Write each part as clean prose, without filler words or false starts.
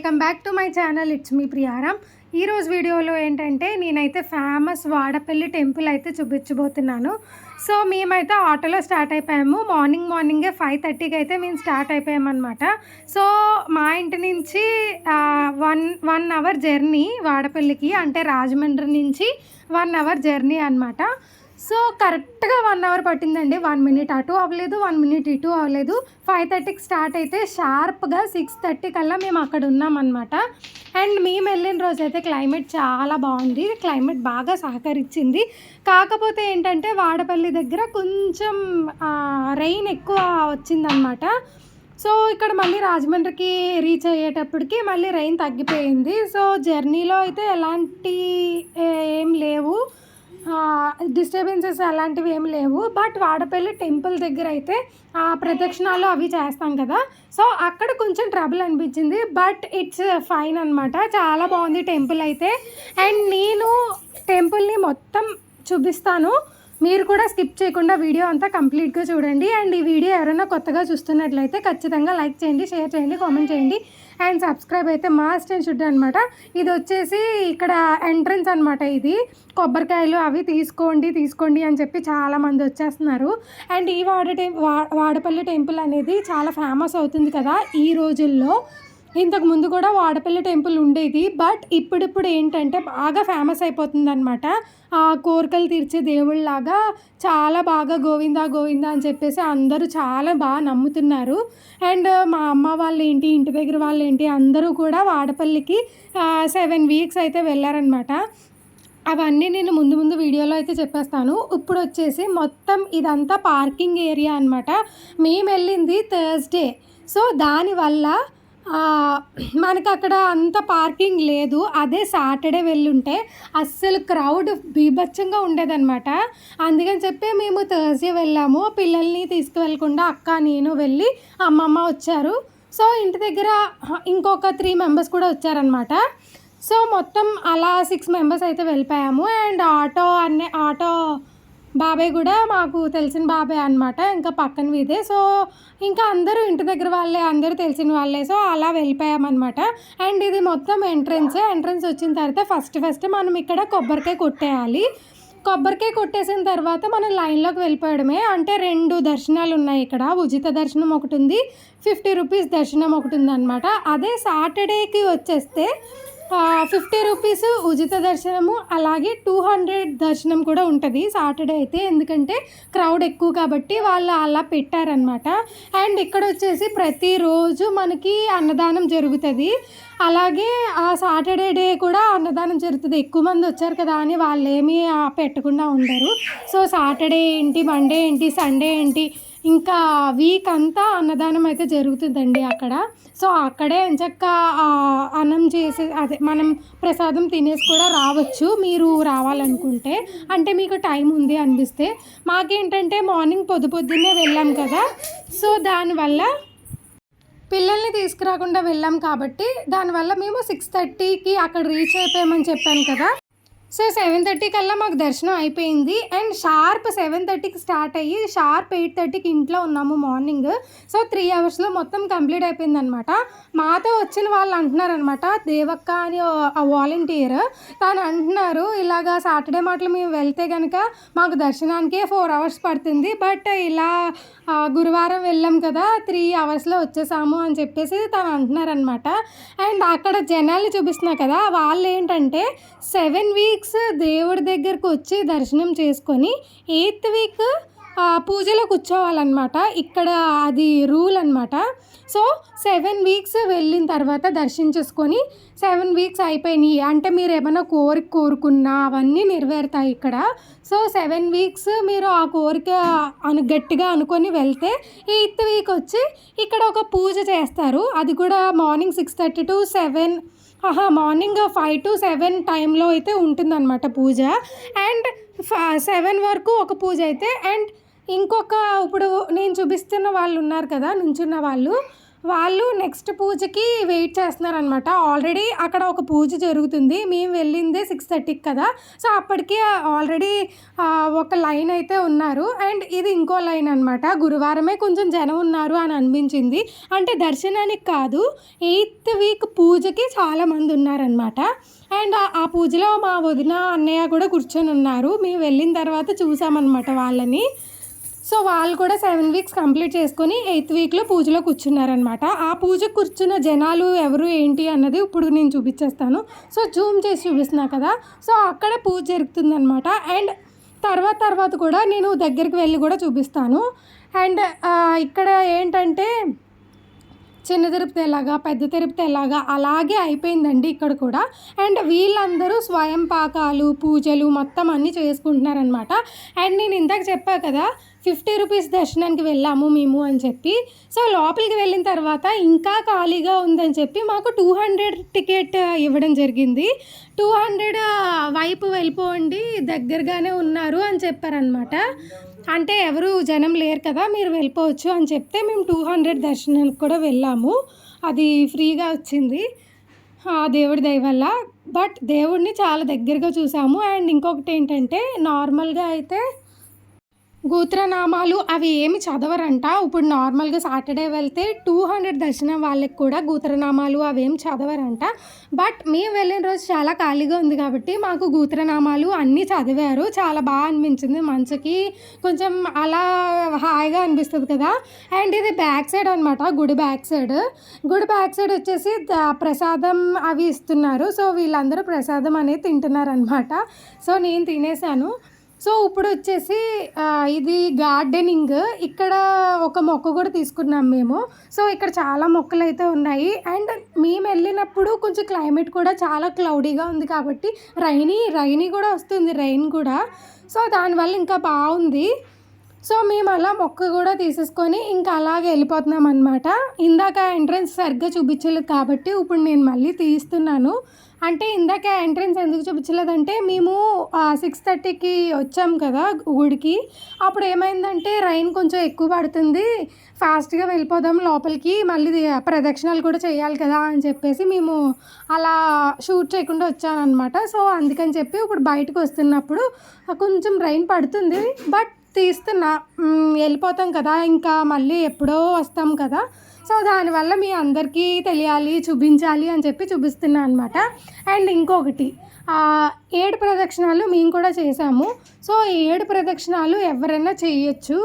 Welcome back to my channel. It's me Priyaram. ఈరోజు వీడియోలో ఏంటంటే నేనైతే ఫేమస్ వాడపల్లి టెంపుల్ అయితే చూపించబోతున్నాను. సో మేమైతే ఆటోలో స్టార్ట్ అయిపోయాము. మార్నింగే 5:30కి అయితే మేము స్టార్ట్ అయిపోయామన్నమాట. సో మా ఇంటి నుంచి 1 అవర్ జర్నీ వాడపల్లికి, అంటే రాజమండ్రి నుంచి 1 అవర్ జర్నీ అనమాట. సో కరెక్ట్గా 1 అవర్ పట్టిందండి. 1 మినిట్ అటు అవ్వలేదు, 1 మినిట్ ఇటు అవ్వలేదు. 5:30కి స్టార్ట్ అయితే షార్ప్గా 6:30 కల్లా మేము అక్కడ ఉన్నామన్నమాట. అండ్ మేము వెళ్ళిన రోజు అయితే క్లైమేట్ చాలా బాగుంది, క్లైమేట్ బాగా సహకరించింది. కాకపోతే ఏంటంటే వాడపల్లి దగ్గర కొంచెం రెయిన్ ఎక్కువ వచ్చిందనమాట. సో ఇక్కడ మళ్ళీ రాజమండ్రికి రీచ్ అయ్యేటప్పటికి మళ్ళీ రెయిన్ తగ్గిపోయింది. సో జర్నీలో అయితే ఎలాంటి ఏం లేవు, డిస్టర్బెన్సెస్ అలాంటివి ఏమి లేవు. బట్ వాడపల్లి టెంపుల్ దగ్గర అయితే ప్రదక్షిణాలు అవి చేస్తాం కదా, సో అక్కడ కొంచెం ట్రబుల్ అనిపించింది. బట్ ఇట్స్ ఫైన్ అనమాట, చాలా బాగుంది టెంపుల్ అయితే. అండ్ నేను టెంపుల్ని మొత్తం చూపిస్తాను, మీరు కూడా స్కిప్ చేయకుండా వీడియో అంతా కంప్లీట్గా చూడండి. అండ్ ఈ వీడియో ఎవరైనా కొత్తగా చూస్తున్నట్లయితే ఖచ్చితంగా లైక్ చేయండి, షేర్ చేయండి, కామెంట్ చేయండి అండ్ సబ్స్క్రైబ్ అయితే మస్ట్ అండ్ షుడ్ అనమాట. ఇది వచ్చేసి ఇక్కడ ఎంట్రన్స్ అనమాట. ఇది కొబ్బరికాయలు అవి తీసుకోండి అని చెప్పి చాలామంది వచ్చేస్తున్నారు. అండ్ ఈ వాడపల్లి టెంపుల్ అనేది చాలా ఫేమస్ అవుతుంది కదా ఈ రోజుల్లో. ఇంతకు ముందు కూడా వాడపల్లి టెంపుల్ ఉండేది, బట్ ఇప్పుడిప్పుడు ఏంటంటే బాగా ఫేమస్ అయిపోతుంది అనమాట. కోరికలు తీర్చే దేవుళ్ళలాగా చాలా బాగా గోవిందా అని చెప్పేసి అందరూ చాలా బాగా నమ్ముతున్నారు. అండ్ మా అమ్మ వాళ్ళు ఏంటి, ఇంటి దగ్గర వాళ్ళు ఏంటి, అందరూ కూడా వాడపల్లికి 7 వీక్స్ అయితే వెళ్ళారనమాట. అవన్నీ నేను ముందు వీడియోలో అయితే చెప్పేస్తాను. ఇప్పుడు వచ్చేసి మొత్తం ఇదంతా పార్కింగ్ ఏరియా అనమాట. మేము వెళ్ళింది థర్స్డే, సో దానివల్ల మనకు అక్కడ అంత పార్కింగ్ లేదు. అదే సాటర్డే వెళ్ళుంటే అస్సలు క్రౌడ్ బీభత్సంగా ఉండేదన్నమాట. అందుకని చెప్పి మేము థర్స్డే వెళ్ళాము. పిల్లల్ని తీసుకువెళ్ళకుండా అక్క నేను వెళ్ళి అమ్మమ్మ వచ్చారు. సో ఇంటి దగ్గర ఇంకొక 3 మెంబర్స్ కూడా వచ్చారనమాట. సో మొత్తం అలా 6 మెంబర్స్ అయితే వెళ్ళిపోయాము. అండ్ ఆటో బాబాయ్ కూడా మాకు తెలిసిన బాబాయ్ అనమాట, ఇంకా పక్కన వీధే. సో ఇంకా అందరూ ఇంటి దగ్గర వాళ్ళే, అందరూ తెలిసిన వాళ్ళే. సో అలా వెళ్ళిపోయామన్నమాట. అండ్ ఇది మొత్తం ఎంట్రన్స్ వచ్చిన తర్వాత ఫస్ట్ మనం ఇక్కడ కొబ్బరికాయ కొట్టేయాలి. కొబ్బరికాయ కొట్టేసిన తర్వాత మనం లైన్లోకి వెళ్ళిపోవడమే. అంటే 2 దర్శనాలు ఉన్నాయి ఇక్కడ. ఉచిత దర్శనం ఒకటి ఉంది, 50 రూపీస్ దర్శనం ఒకటి ఉంది అనమాట. అదే సాటర్డేకి వచ్చేస్తే 50 రూపీస్ ఉచిత దర్శనము, అలాగే 200 దర్శనం కూడా ఉంటుంది సాటర్డే అయితే. ఎందుకంటే క్రౌడ్ ఎక్కువ కాబట్టి వాళ్ళు అలా పెట్టారనమాట. అండ్ ఇక్కడ వచ్చేసి ప్రతిరోజు మనకి అన్నదానం జరుగుతుంది. అలాగే ఆ సాటర్డే డే కూడా అన్నదానం జరుగుతుంది. ఎక్కువ మంది వచ్చారు కదా అని వాళ్ళు ఏమీ పెట్టకుండా ఉండరు. సో సాటర్డే ఏంటి, మండే ఏంటి, సండే ఏంటి, ఇంకా వీక్ అంతా అన్నదానం అయితే జరుగుతుందండి అక్కడ. సో అక్కడే ఎంచక్క అన్నం చేసి అదే మనం ప్రసాదం తినేసి కూడా రావచ్చు మీరు రావాలనుకుంటే, అంటే మీకు టైం ఉంది అనిపిస్తే. మాకేంటంటే మార్నింగ్ పొద్దున్నే వెళ్ళాం కదా, సో దానివల్ల పిల్లల్ని తీసుకురాకుండా వెళ్ళాం కాబట్టి దానివల్ల మేము 6:30కి అక్కడ రీచ్ అయిపోయామని చెప్పాను కదా. సో 7:30 కల్లా మాకు దర్శనం అయిపోయింది. అండ్ షార్ప్ 7:30కి స్టార్ట్ అయ్యి షార్ప్ 8:30కి ఇంట్లో ఉన్నాము మార్నింగ్. సో 3 అవర్స్లో మొత్తం కంప్లీట్ అయిపోయింది అనమాట. మాతో వచ్చిన వాళ్ళు అంటున్నారనమాట, దేవక్క అని వాలంటీర్, తను అంటున్నారు ఇలాగా సాటర్డే మాటలు మేము వెళ్తే కనుక మాకు దర్శనానికే 4 అవర్స్ పడుతుంది, బట్ ఇలా గురువారం వెళ్ళాం కదా 3 అవర్స్లో వచ్చేసాము అని చెప్పేసి తను అంటున్నారనమాట. అండ్ అక్కడ జనాలు చూపిస్తున్నా కదా, వాళ్ళు ఏంటంటే 7 వీక్స్ దేవుడి దగ్గరకు వచ్చి దర్శనం చేసుకొని 8th వీక్ పూజలో కూర్చోవాలన్నమాట. ఇక్కడ అది రూల్ అనమాట. సో 7 వీక్స్ వెళ్ళిన తర్వాత దర్శించేసుకొని 7 వీక్స్ అయిపోయినాయి అంటే మీరు ఏమైనా కోరుకున్నా అవన్నీ నెరవేరుతాయి ఇక్కడ. సో 7 వీక్స్ మీరు ఆ కోరిక గట్టిగా అనుకొని వెళ్తే 8th వీక్ వచ్చి ఇక్కడ ఒక పూజ చేస్తారు. అది కూడా మార్నింగ్ 6:30 to 7, మార్నింగ్ 5 to 7 టైంలో అయితే ఉంటుందన్నమాట పూజ. అండ్ 7 వరకు ఒక పూజ అయితే. అండ్ ఇంకొక ఇప్పుడు నేను చూపిస్తున్న వాళ్ళు ఉన్నారు కదా, నుంచున్న వాళ్ళు, వాళ్ళు నెక్స్ట్ పూజకి వెయిట్ చేస్తున్నారనమాట. ఆల్రెడీ అక్కడ ఒక పూజ జరుగుతుంది. మేము వెళ్ళిందే 6:30కి కదా. సో అప్పటికి ఆల్రెడీ ఒక లైన్ అయితే ఉన్నారు. అండ్ ఇది ఇంకో లైన్ అనమాట. గురువారమే కొంచెం జనం ఉన్నారు అని అనిపించింది. అంటే దర్శనానికి కాదు, 8th వీక్ పూజకి చాలామంది ఉన్నారనమాట. అండ్ ఆ పూజలో మా వదిన అన్నయ్య కూడా కూర్చొని ఉన్నారు. మేము వెళ్ళిన తర్వాత చూసామన్నమాట వాళ్ళని. సో వాళ్ళు కూడా 7 వీక్స్ కంప్లీట్ చేసుకొని 8th వీక్లో పూజలో కూర్చున్నారనమాట. ఆ పూజకు కూర్చున్న జనాలు ఎవరు ఏంటి అన్నది ఇప్పుడు నేను చూపించేస్తాను. సో జూమ్ చేసి చూపిస్తున్నా కదా. సో అక్కడ పూజ జరుగుతుందనమాట. అండ్ తర్వాత కూడా నేను దగ్గరికి వెళ్ళి కూడా చూపిస్తాను. అండ్ ఇక్కడ ఏంటంటే చిన్న తిరుపతి ఎలాగా పెద్ద తిరుపతి ఎలాగా అలాగే అయిపోయిందండి ఇక్కడ కూడా. అండ్ వీళ్ళందరూ స్వయం పాకాలు పూజలు మొత్తం అన్నీ చేసుకుంటున్నారనమాట. అండ్ నేను ఇందాక చెప్పా కదా 50 రూపీస్ దర్శనానికి వెళ్ళాము మేము అని చెప్పి. సో లోపలికి వెళ్ళిన తర్వాత ఇంకా ఖాళీగా ఉందని చెప్పి మాకు 200 టికెట్ ఇవ్వడం జరిగింది. 200 వైపు వెళ్ళిపోండి, దగ్గరగానే ఉన్నారు అని చెప్పారనమాట. అంటే ఎవరు జనం లేరు కదా, మీరు వెళ్ళిపోవచ్చు అని చెప్తే మేము 200 దర్శనానికి కూడా వెళ్ళాము. అది ఫ్రీగా వచ్చింది దేవుడి దయ వల్ల. బట్ దేవుడిని చాలా దగ్గరగా చూసాము. అండ్ ఇంకొకటి ఏంటంటే నార్మల్గా అయితే గోత్రనామాలు అవి ఏమి చదవరంట. ఇప్పుడు నార్మల్గా సాటర్డే వెళ్తే 200 దర్శనం వాళ్ళకి కూడా గోత్రనామాలు అవేమి చదవరంట. బట్ మేము వెళ్ళిన రోజు చాలా ఖాళీగా ఉంది కాబట్టి మాకు గోత్రనామాలు అన్నీ చదివారు. చాలా బాగా అనిపించింది, మనసుకి కొంచెం అలా హాయిగా అనిపిస్తుంది కదా. అండ్ ఇది బ్యాక్ సైడ్ అనమాట, గుడి బ్యాక్ సైడ్ వచ్చేసి ప్రసాదం అవి ఇస్తున్నారు. సో వీళ్ళందరూ ప్రసాదం అనేది తింటున్నారనమాట. సో నేను తినేసాను. సో ఇప్పుడు వచ్చేసి ఇది గార్డెనింగ్. ఇక్కడ ఒక మొక్క కూడా తీసుకున్నాం మేము. సో ఇక్కడ చాలా మొక్కలు అయితే ఉన్నాయి. అండ్ మేము వెళ్ళినప్పుడు కొంచెం క్లైమేట్ కూడా చాలా క్లౌడీగా ఉంది కాబట్టి రైనీ కూడా వస్తుంది, రైన్ కూడా. సో దానివల్ల ఇంకా బాగుంది. సో మేము అలా మొక్క కూడా తీసేసుకొని ఇంకా అలాగే వెళ్ళిపోతున్నాం అనమాట. ఇందాక ఎంట్రన్స్ సరిగ్గా చూపించలేదు కాబట్టి ఇప్పుడు నేను మళ్ళీ తీస్తున్నాను. అంటే ఇందాక ఎంట్రన్స్ ఎందుకు చూపించలేదంటే మేము 6:30కి వచ్చాం కదా గుడికి. అప్పుడు ఏమైందంటే రైన్ కొంచెం ఎక్కువ పడుతుంది, ఫాస్ట్గా వెళ్ళిపోదాం లోపలికి, మళ్ళీ ప్రదక్షిణాలు కూడా చేయాలి కదా అని చెప్పేసి మేము అలా షూట్ చేయకుండా వచ్చానమాట. సో అందుకని చెప్పి ఇప్పుడు బయటకు వస్తున్నప్పుడు కొంచెం రైన్ పడుతుంది. బట్ తీస్తున్నా, వెళ్ళిపోతాం కదా, ఇంకా మళ్ళీ ఎప్పుడో వస్తాం కదా. సో దానివల్ల మీ అందరికీ తెలియాలి, చూపించాలి అని చెప్పి చూపిస్తున్నా అనమాట. అండ్ ఇంకొకటి 7 ప్రదక్షిణాలు మేము కూడా చేసాము. సో 7 ప్రదక్షిణాలు ఎవరైనా చేయొచ్చు.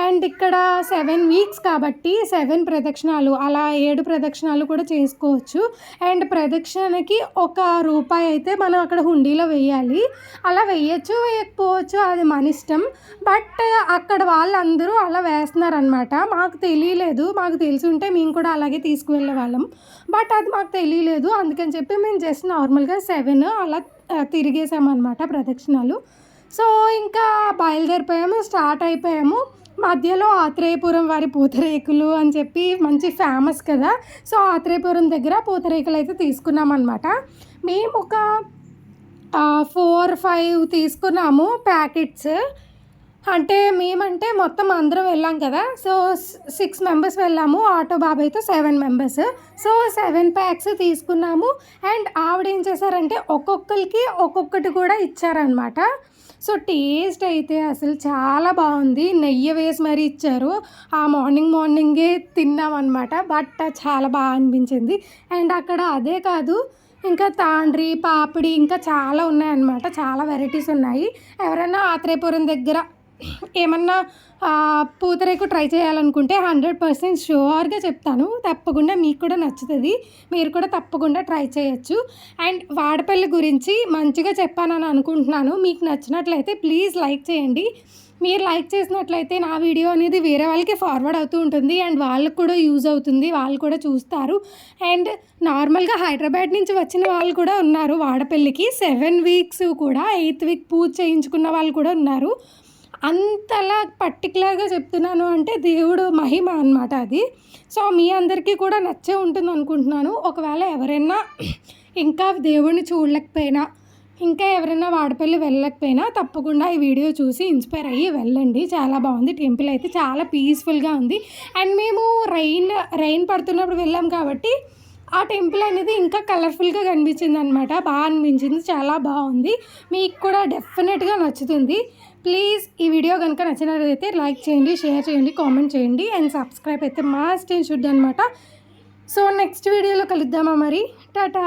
అండ్ ఇక్కడ 7 వీక్స్ కాబట్టి 7 ప్రదక్షిణాలు అలా 7 ప్రదక్షిణాలు కూడా చేసుకోవచ్చు. అండ్ ప్రదక్షిణకి ₹1 అయితే మనం అక్కడ హుండీలో వేయాలి. అలా వేయచ్చు, వేయకపోవచ్చు, అది మన ఇష్టం. బట్ అక్కడ వాళ్ళందరూ అలా వేస్తున్నారనమాట. మాకు తెలియలేదు, మాకు తెలిసి ఉంటే మేము కూడా అలాగే తీసుకువెళ్ళే వాళ్ళం. బట్ అది మాకు తెలియలేదు, అందుకని చెప్పి మేము జస్ట్ నార్మల్గా 7 అలా తిరిగేసామన్నమాట ప్రదక్షిణాలు. సో ఇంకా బయలుదేరిపోయాము, స్టార్ట్ అయిపోయాము. మధ్యలో ఆత్రేయపురం వారి పూతరేకులు అని చెప్పి మంచి ఫేమస్ కదా. సో ఆత్రేయపురం దగ్గర పూతరేకులు అయితే తీసుకున్నామన్నమాట. మేము ఒక 4-5 తీసుకున్నాము ప్యాకెట్స్. అంటే మేమంటే మొత్తం అందరం వెళ్ళాం కదా. సో 6 మెంబర్స్ వెళ్ళాము, ఆటో బాబాయ్తో 7 మెంబర్స్. సో 7 ప్యాక్స్ తీసుకున్నాము. అండ్ ఆవిడ ఏం చేశారంటే ఒక్కొక్కరికి ఒక్కొక్కటి కూడా ఇచ్చారనమాట. సో టేస్ట్ అయితే అసలు చాలా బాగుంది, నెయ్యి వేసి మరీ ఇచ్చారు. ఆ మార్నింగే తిన్నామన్నమాట. బట్ చాలా బాగా అనిపించింది. అండ్ అక్కడ అదే కాదు, ఇంకా తాండ్రి, పాపిడి ఇంకా చాలా ఉన్నాయన్నమాట, చాలా వెరైటీస్ ఉన్నాయి. ఎవరైనా ఆత్రేయపురం దగ్గర ఏమన్నా పూతరేకు ట్రై చేయాలనుకుంటే 100% షూర్గా చెప్తాను, తప్పకుండా మీకు కూడా నచ్చుతుంది, మీరు కూడా తప్పకుండా ట్రై చేయొచ్చు. అండ్ వాడపల్లి గురించి మంచిగా చెప్పానని అనుకుంటున్నాను. మీకు నచ్చినట్లయితే ప్లీజ్ లైక్ చేయండి. మీరు లైక్ చేసినట్లయితే నా వీడియో అనేది వేరే వాళ్ళకి ఫార్వర్డ్ అవుతూ ఉంటుంది. అండ్ వాళ్ళకు కూడా యూజ్ అవుతుంది, వాళ్ళు కూడా చూస్తారు. అండ్ నార్మల్గా హైదరాబాద్ నుంచి వచ్చిన వాళ్ళు కూడా ఉన్నారు వాడపల్లికి. 7 వీక్స్ కూడా 8th వీక్ పూజ చేయించుకున్న వాళ్ళు కూడా ఉన్నారు. అంతలా పర్టికులర్గా చెప్తున్నాను అంటే దేవుడు మహిమ అన్నమాట అది. సో మీ అందరికీ కూడా నచ్చే ఉంటుంది అనుకుంటున్నాను. ఒకవేళ ఎవరైనా ఇంకా దేవుడిని చూడలేకపోయినా ఇంకా ఎవరైనా వాడపల్లి వెళ్ళకపోయినా తప్పకుండా ఈ వీడియో చూసి ఇన్స్పైర్ అయ్యి వెళ్ళండి. చాలా బాగుంది టెంపుల్ అయితే, చాలా పీస్ఫుల్గా ఉంది. అండ్ మేము రైన్ పడుతున్నప్పుడు వెళ్ళాం కాబట్టి ఆ టెంపుల్ అనేది ఇంకా కలర్ఫుల్గా కనిపించింది అనమాట. బాగా అనిపించింది, చాలా బాగుంది. మీకు కూడా డెఫినెట్గా నచ్చుతుంది. ప్లీజ్ ఈ వీడియో కనుక నచ్చినట్లయితే లైక్ చేయండి, షేర్ చేయండి, కామెంట్ చేయండి అండ్ సబ్స్క్రైబ్ అయితే మస్ట్ అండ్ షుడ్ అనమాట. సో నెక్స్ట్ వీడియోలో కలుద్దామా మరి. టాటా.